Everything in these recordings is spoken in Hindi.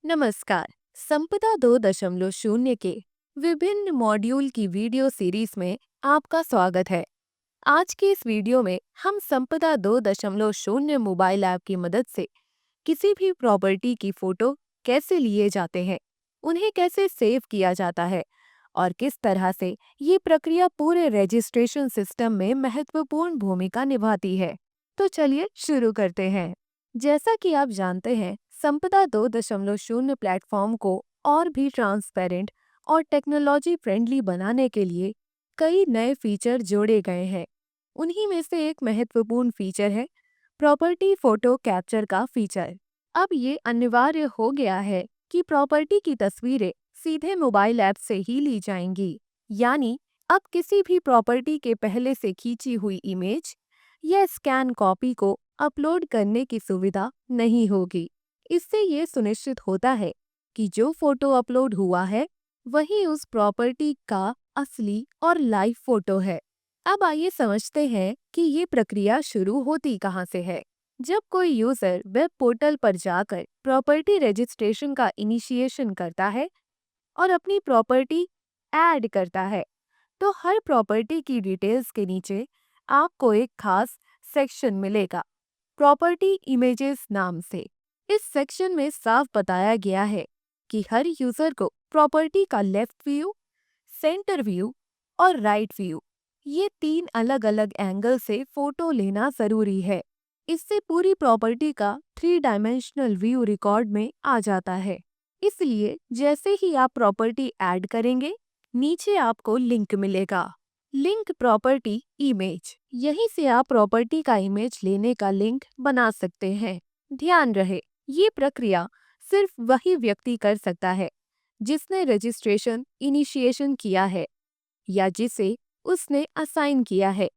नमस्कार। संपदा 2.0 के विभिन्न मॉड्यूल की वीडियो सीरीज में आपका स्वागत है। आज के इस वीडियो में हम संपदा 2.0 मोबाइल ऐप की मदद से किसी भी प्रॉपर्टी की फोटो कैसे लिए जाते हैं, उन्हें कैसे सेव किया जाता है और किस तरह से ये प्रक्रिया पूरे रजिस्ट्रेशन सिस्टम में महत्वपूर्ण भूमिका निभाती है। तो चलिए शुरू करते हैं। जैसा कि आप जानते हैं, संपदा 2.0 प्लेटफॉर्म को और भी ट्रांसपेरेंट और टेक्नोलॉजी फ्रेंडली बनाने के लिए कई नए फीचर जोड़े गए हैं। उन्हीं में से एक महत्वपूर्ण फीचर है प्रॉपर्टी फोटो कैप्चर का फीचर। अब ये अनिवार्य हो गया है कि प्रॉपर्टी की तस्वीरें सीधे मोबाइल ऐप से ही ली जाएंगी। यानी अब किसी भी प्रॉपर्टी के पहले से खींची हुई इमेज या स्कैन कॉपी को अपलोड करने की सुविधा नहीं होगी। इससे ये सुनिश्चित होता है कि जो फोटो अपलोड हुआ है वही उस प्रॉपर्टी का असली और लाइव फोटो है। अब आइए समझते हैं कि ये प्रक्रिया शुरू होती कहाँ से है। जब कोई यूजर वेब पोर्टल पर जाकर प्रॉपर्टी रजिस्ट्रेशन का इनिशिएशन करता है और अपनी प्रॉपर्टी ऐड करता है, तो हर प्रॉपर्टी की डिटेल्स के नीचे आपको एक खास सेक्शन मिलेगा, प्रॉपर्टी इमेजेस नाम से। इस सेक्शन में साफ बताया गया है कि हर यूजर को प्रॉपर्टी का लेफ्ट व्यू, सेंटर व्यू और राइट व्यू, ये 3 अलग-अलग एंगल से फोटो लेना जरूरी है। इससे पूरी प्रॉपर्टी का 3 डायमेंशनल व्यू रिकॉर्ड में आ जाता है। इसलिए जैसे ही आप प्रॉपर्टी ऐड करेंगे, नीचे आपको लिंक मिलेगा, लिंक प्रॉपर्टी इमेज। यहीं से आप प्रॉपर्टी का इमेज लेने का लिंक बना सकते हैं। ध्यान रहे, ये प्रक्रिया सिर्फ वही व्यक्ति कर सकता है जिसने रजिस्ट्रेशन इनिशिएशन किया है या जिसे उसने असाइन किया है।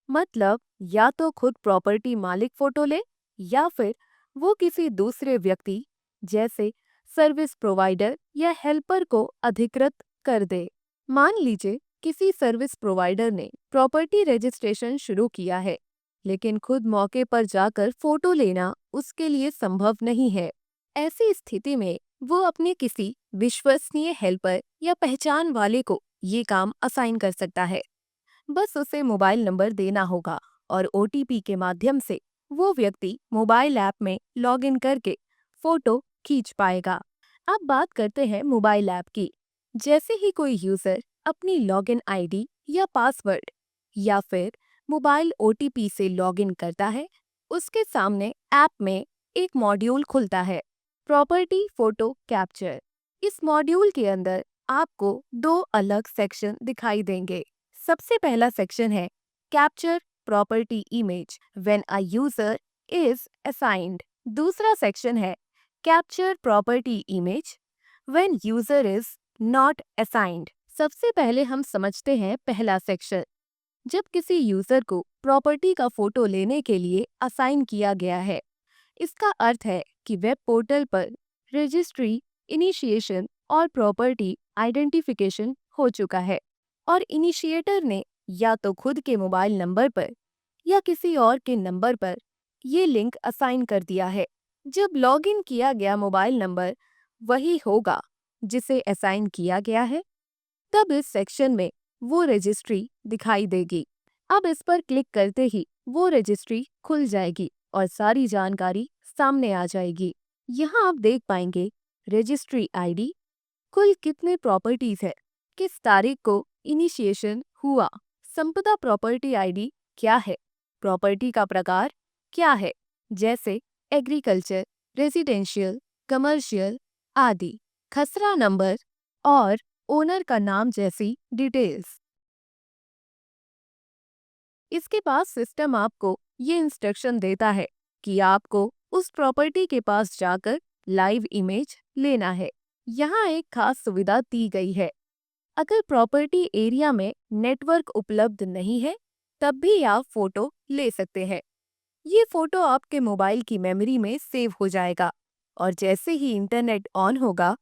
मतलब या तो खुद प्रॉपर्टी मालिक फोटो ले या फिर वो किसी दूसरे व्यक्ति जैसे सर्विस प्रोवाइडर या हेल्पर को अधिकृत कर दे। मान लीजिए किसी सर्विस प्रोवाइडर ने प्रॉपर्टी रजिस्ट्रेशन शुरू किया है, लेकिन खुद मौके पर जाकर फोटो लेना उसके लिए संभव नहीं है। ऐसी स्थिति में वो अपने किसी विश्वसनीय हेल्पर या पहचान वाले को ये काम असाइन कर सकता है। बस उसे मोबाइल नंबर देना होगा और ओटीपी के माध्यम से वो व्यक्ति मोबाइल ऐप में लॉगिन करके फोटो खींच पाएगा। अब बात करते हैं मोबाइल ऐप की। जैसे ही कोई यूजर अपनी लॉगिन आईडी या पासवर्ड या फिर मोबाइल ओटीपी से लॉगिन करता है, उसके सामने ऐप में एक मॉड्यूल खुलता है, प्रॉपर्टी फोटो कैप्चर। इस मॉड्यूल के अंदर आपको 2 अलग सेक्शन दिखाई देंगे। सबसे पहला सेक्शन है capture property image when a user is assigned. दूसरा सेक्शन है capture property image when user is not assigned. सबसे पहले हम समझते हैं पहला सेक्शन। जब किसी यूजर को प्रॉपर्टी का फोटो लेने के लिए असाइन किया गया है, इसका अर्थ है कि वेब पोर्टल पर रजिस्ट्री, इनिशिएशन और प्रॉपर्टी आइडेंटिफिकेशन हो चुका है और इनिशिएटर ने या तो खुद के मोबाइल नंबर पर या किसी और के नंबर पर ये लिंक असाइन कर दिया है। जब लॉगिन किया गया मोबाइल नंबर वही होगा जिसे असाइन किया गया है, तब इस सेक्शन में वो रजिस्ट्री दिखाई देगी। अब इस पर क्लिक करते ही वो रजिस्ट्री खुल जाएगी और सारी जानकारी सामने आ जाएगी। यहाँ आप देख पाएंगे रजिस्ट्री आईडी, कुल कितने प्रॉपर्टीज है, किस तारीख को इनिशिएशन हुआ, संपदा प्रॉपर्टी आईडी क्या है, प्रॉपर्टी का प्रकार क्या है जैसे एग्रीकल्चर, रेजिडेंशियल, कमर्शियल आदि, खसरा नंबर और ओनर का नाम जैसी डिटेल्स। इसके बाद सिस्टम आपको ये इंस्ट्रक्शन देता है कि आपको उस प्रॉपर्टी के पास जाकर लाइव इमेज लेना है। यहाँ एक खास सुविधा दी गई है। अगर प्रॉपर्टी एरिया में नेटवर्क उपलब्ध नहीं है, तब भी आप फोटो ले सकते हैं। ये फोटो आपके मोबाइल की मेमोरी में सेव हो जाएगा और जैसे ही इंटरनेट ऑन होगा,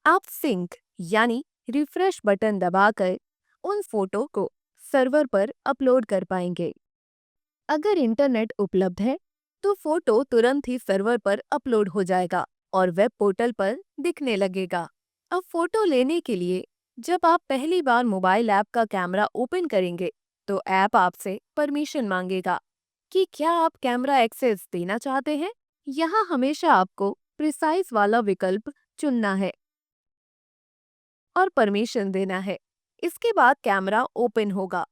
आप सिंक यानी रिफ्रेश बटन दबाकर उन फोटो को सर्वर पर अपलोड कर पाएंगे। अगर इंटरनेट उपलब्ध है, तो फोटो तुरंत ही सर्वर पर अपलोड हो जाएगा और वेब पोर्टल पर दिखने लगेगा। अब फोटो लेने के लिए जब आप पहली बार मोबाइल ऐप का कैमरा ओपन करेंगे तो ऐप आपसे परमिशन मांगेगा कि क्या आप कैमरा एक्सेस देना चाहते हैं। यहाँ हमेशा आपको प्रिसाइज वाला विकल्प चुनना है और परमिशन देना है। इसके बाद कैमरा ओपन होगा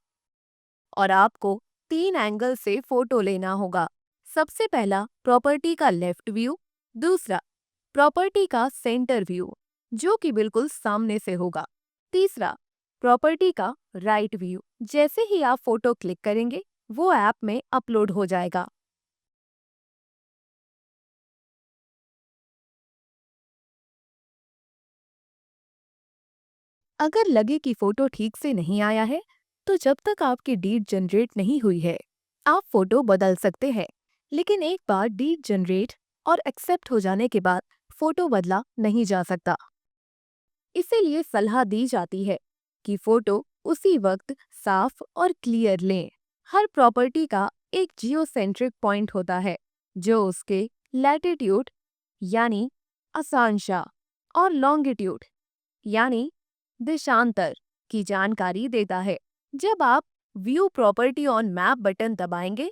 और आपको 3 एंगल से फोटो लेना होगा। सबसे पहला प्रॉपर्टी का लेफ्ट व्यू, दूसरा प्रॉपर्टी का सेंटर व्यू जो कि बिल्कुल सामने से होगा, तीसरा प्रॉपर्टी का राइट व्यू। जैसे ही आप फोटो क्लिक करेंगे वो ऐप में अपलोड हो जाएगा। अगर लगे कि फोटो ठीक से नहीं आया है तो जब तक आपकी डीड जनरेट नहीं हुई है आप फोटो बदल सकते हैं, लेकिन एक बार डीड जनरेट और एक्सेप्ट हो जाने के बाद फोटो बदला नहीं जा सकता। इसीलिए सलाह दी जाती है कि फोटो उसी वक्त साफ और क्लियर लें। हर प्रॉपर्टी का एक जियोसेंट्रिक पॉइंट होता है जो उसके लैटिट्यूड यानी अक्षांशा और लॉन्गिट्यूड यानी देशांतर की जानकारी देता है। जब आप view property on map button दबाएंगे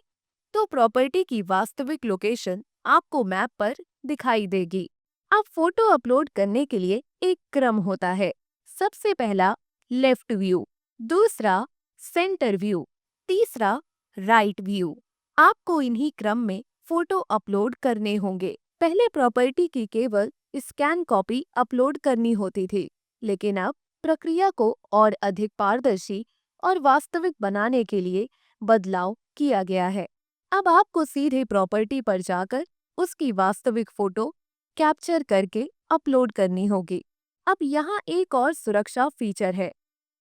तो प्रॉपर्टी की वास्तविक लोकेशन आपको मैप पर दिखाई देगी। अब फोटो अपलोड करने के लिए एक क्रम होता है। सबसे पहला लेफ्ट व्यू, दूसरा सेंटर व्यू, तीसरा राइट व्यू। आपको इन्हीं क्रम में फोटो अपलोड करने होंगे। पहले प्रॉपर्टी की केवल स्कैन कॉपी अपलोड करनी होती थी, लेकिन अब प्रक्रिया को और अधिक पारदर्शी और वास्तविक बनाने के लिए बदलाव किया गया है। अब आपको सीधे प्रॉपर्टी पर जाकर उसकी वास्तविक फोटो कैप्चर करके अपलोड करनी होगी। अब यहाँ एक और सुरक्षा फीचर है,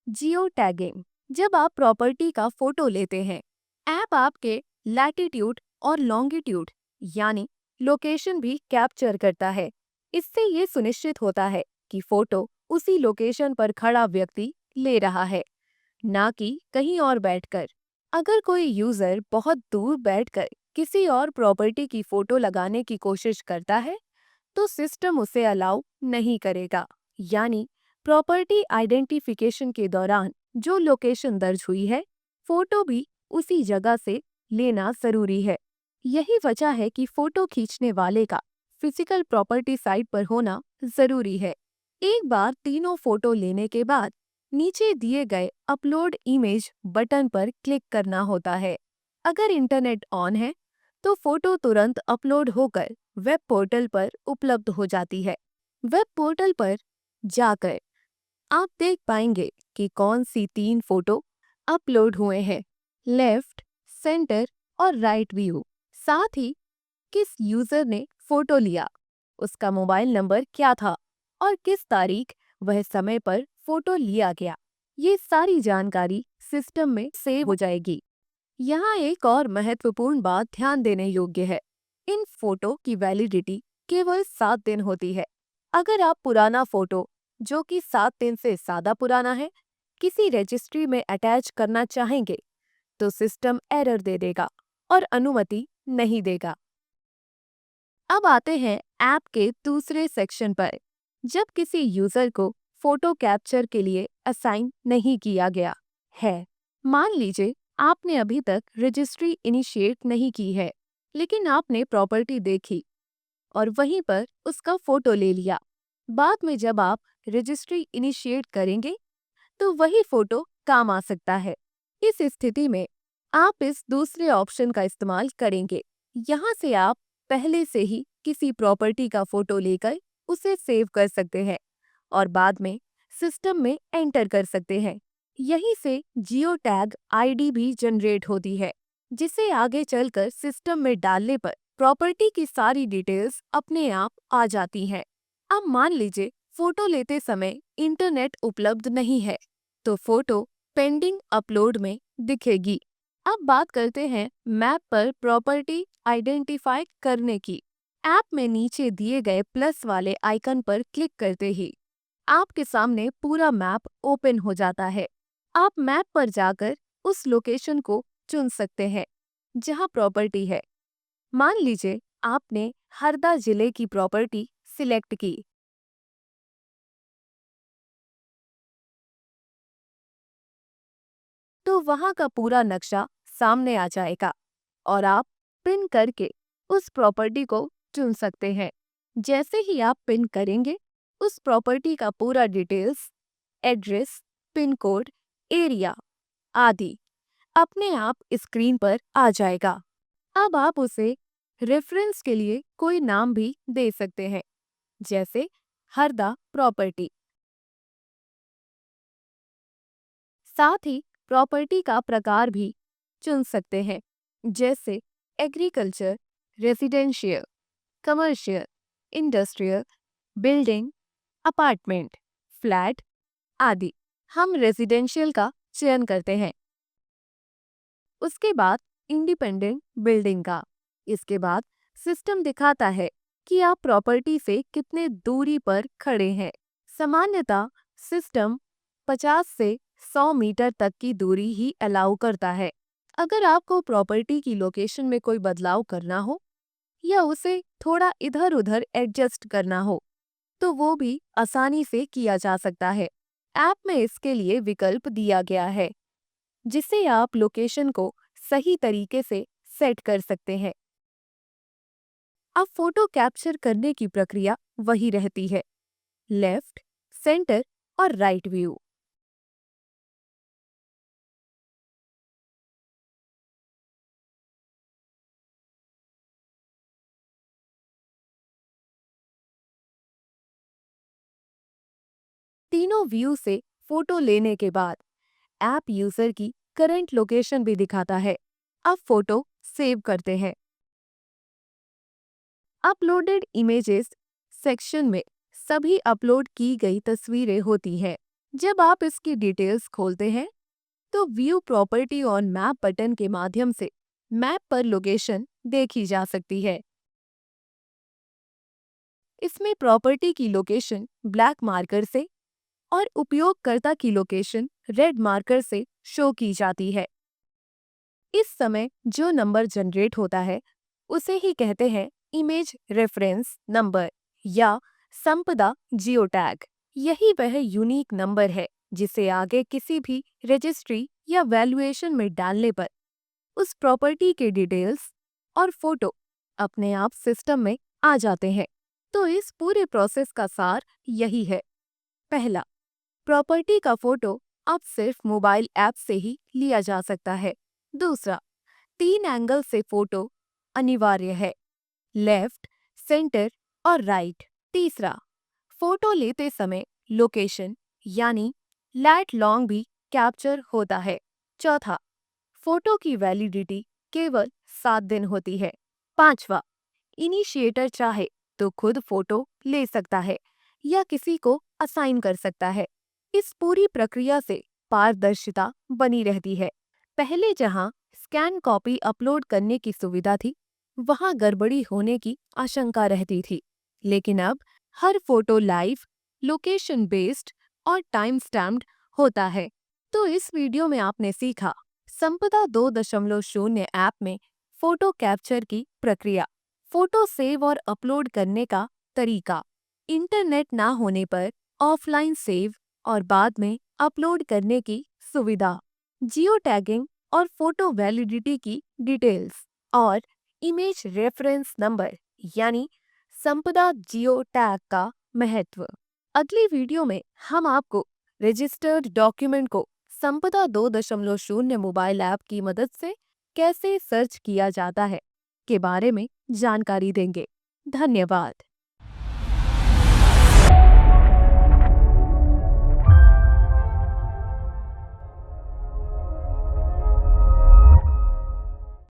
जियो टैगिंग। जब आप प्रॉपर्टी का फोटो लेते हैं ऐप आपके लैटिट्यूड और लॉन्गिट्यूड यानी लोकेशन भी कैप्चर करता है। इससे ये सुनिश्चित होता है कि फोटो उसी लोकेशन पर खड़ा व्यक्ति ले रहा है, ना कि कहीं और बैठकर। अगर कोई यूजर बहुत दूर बैठकर किसी और प्रॉपर्टी की फोटो लगाने की कोशिश करता है तो सिस्टम उसे अलाउ नहीं करेगा। यानी प्रॉपर्टी आइडेंटिफिकेशन के दौरान जो लोकेशन दर्ज हुई है फोटो भी उसी जगह से लेना जरूरी है। यही वजह है कि फोटो खींचने वाले का फिजिकल प्रॉपर्टी साइट पर होना जरूरी है। एक बार तीनों फोटो लेने के बाद नीचे दिए गए अपलोड इमेज बटन पर क्लिक करना होता है। अगर इंटरनेट ऑन है तो फोटो तुरंत अपलोड होकर वेब पोर्टल पर उपलब्ध हो जाती है। वेब पोर्टल पर जाकर आप देख पाएंगे कि कौन सी 3 फोटो अपलोड हुए हैं, लेफ्ट, सेंटर और राइट व्यू। साथ ही किस यूजर ने फोटो लिया, उसका मोबाइल नंबर क्या था और किस तारीख वह समय पर फोटो लिया गया। ये सारी जानकारी सिस्टम में सेव हो जाएगी। यहाँ एक और महत्वपूर्ण बात ध्यान देने योग्य है, इन फोटो की वैलिडिटी केवल 7 दिन होती है। अगर आप पुराना फोटो जो कि 7 दिन से ज्यादा पुराना है किसी रजिस्ट्री में अटैच करना चाहेंगे तो सिस्टम एरर दे देगा और अनुमति नहीं देगा। अब आते हैं ऐप के दूसरे सेक्शन पर। जब किसी यूजर को फोटो कैप्चर के लिए असाइन नहीं किया गया है, मान लीजिए आपने अभी तक रजिस्ट्री इनिशिएट नहीं की है, लेकिन आपने प्रॉपर्टी देखी और वहीं पर उसका फोटो ले लिया। बाद में जब आप रजिस्ट्री इनिशिएट करेंगे तो वही फोटो काम आ सकता है। इस स्थिति में आप इस दूसरे ऑप्शन का इस्तेमाल करेंगे। यहाँ से आप पहले से ही किसी प्रॉपर्टी का फोटो लेकर उसे सेव कर सकते हैं और बाद में सिस्टम में एंटर कर सकते हैं। यहीं से जियो टैग आईडी भी जनरेट होती है, जिसे आगे चलकर सिस्टम में डालने पर प्रॉपर्टी की सारी डिटेल्स अपने आप आ जाती हैं। अब मान लीजिए फोटो लेते समय इंटरनेट उपलब्ध नहीं है तो फोटो पेंडिंग अपलोड में दिखेगी। अब बात करते हैं मैप पर प्रॉपर्टी आइडेंटिफाई करने की। ऐप में नीचे दिए गए प्लस वाले आइकन पर क्लिक करते ही आपके सामने पूरा मैप ओपन हो जाता है। आप मैप पर जाकर उस लोकेशन को चुन सकते हैं जहां प्रॉपर्टी है। मान लीजिए आपने हरदा जिले की प्रॉपर्टी सिलेक्ट की, तो वहां का पूरा नक्शा सामने आ जाएगा और आप पिन करके उस प्रॉपर्टी को चुन सकते हैं। जैसे ही आप पिन करेंगे, उस प्रॉपर्टी का पूरा details, address, pin code, area आदि अपने आप स्क्रीन पर आ जाएगा। अब आप उसे रेफरेंस के लिए कोई नाम भी दे सकते हैं, जैसे हरदा प्रॉपर्टी। साथ ही प्रॉपर्टी का प्रकार भी चुन सकते हैं, जैसे agriculture, residential, commercial, industrial, building, apartment, flat आदि। हम रेजिडेंशियल का चयन करते हैं। उसके बाद इंडिपेंडेंट बिल्डिंग का। इसके बाद सिस्टम दिखाता है कि आप प्रॉपर्टी से कितने दूरी पर खड़े हैं। सामान्यतः सिस्टम 50 से 100 मीटर तक की दूरी ही अलाउ करता है। अगर आपको प्रॉपर्टी की लोकेशन में कोई बदलाव करना हो या उसे थोड़ा इधर-उधर एडजस्ट करना हो, तो वो भी आसानी से किया जा सकता है। ऐप में इसके लिए विकल्प दिया गया है, जिससे आप लोकेशन को सही तरीके से सेट कर सकते हैं। अब फोटो कैप्चर करने की प्रक्रिया वही रहती है, लेफ्ट, सेंटर और राइट व्यू। तीनों व्यू से फोटो लेने के बाद ऐप यूजर की करंट लोकेशन भी दिखाता है। अब फोटो सेव करते हैं। अपलोडेड इमेजेस सेक्शन में सभी अपलोड की गई तस्वीरें होती हैं। जब आप इसकी डिटेल्स खोलते हैं, तो view property on map button के माध्यम से मैप पर लोकेशन देखी जा सकती है। इसमें प्रॉपर्टी की लोकेशन ब्लैक मार्कर से और उपयोगकर्ता की लोकेशन रेड मार्कर से शो की जाती है। इस समय जो नंबर जनरेट होता है, उसे ही कहते हैं इमेज रेफरेंस नंबर या संपदा जियोटैग। यही वह यूनिक नंबर है जिसे आगे किसी भी रजिस्ट्री या वैल्यूएशन में डालने पर उस प्रॉपर्टी के डिटेल्स और फोटो अपने आप सिस्टम में आ जाते हैं। तो इस पूरे प्रोसेस का सार यही है। पहला, प्रॉपर्टी का फोटो अब सिर्फ मोबाइल ऐप से ही लिया जा सकता है। दूसरा, 3 एंगल से फोटो अनिवार्य है, लेफ्ट, सेंटर और राइट। तीसरा, फोटो लेते समय लोकेशन यानी लैट लॉन्ग भी कैप्चर होता है। चौथा, फोटो की वैलिडिटी केवल 7 दिन होती है। पांचवा, इनिशिएटर चाहे तो खुद फोटो ले सकता है या किसी को असाइन कर सकता है। इस पूरी प्रक्रिया से पारदर्शिता बनी रहती है। पहले जहां स्कैन कॉपी अपलोड करने की सुविधा थी, वहां गड़बड़ी होने की आशंका रहती थी, लेकिन अब हर फोटो लाइव, लोकेशन बेस्ड और टाइम स्टैम्प्ड होता है। तो इस वीडियो में आपने सीखा संपदा 2.0 ऐप में फोटो कैप्चर की प्रक्रिया, फोटो सेव और अपलोड करने का तरीका, इंटरनेट ना होने पर ऑफलाइन सेव और बाद में अपलोड करने की सुविधा, जियो टैगिंग और फोटो वैलिडिटी की डिटेल्स और इमेज रेफरेंस नंबर यानी संपदा जियो टैग का महत्व। अगली वीडियो में हम आपको रजिस्टर्ड डॉक्यूमेंट को संपदा 2.0 मोबाइल ऐप की मदद से कैसे सर्च किया जाता है के बारे में जानकारी देंगे। धन्यवाद।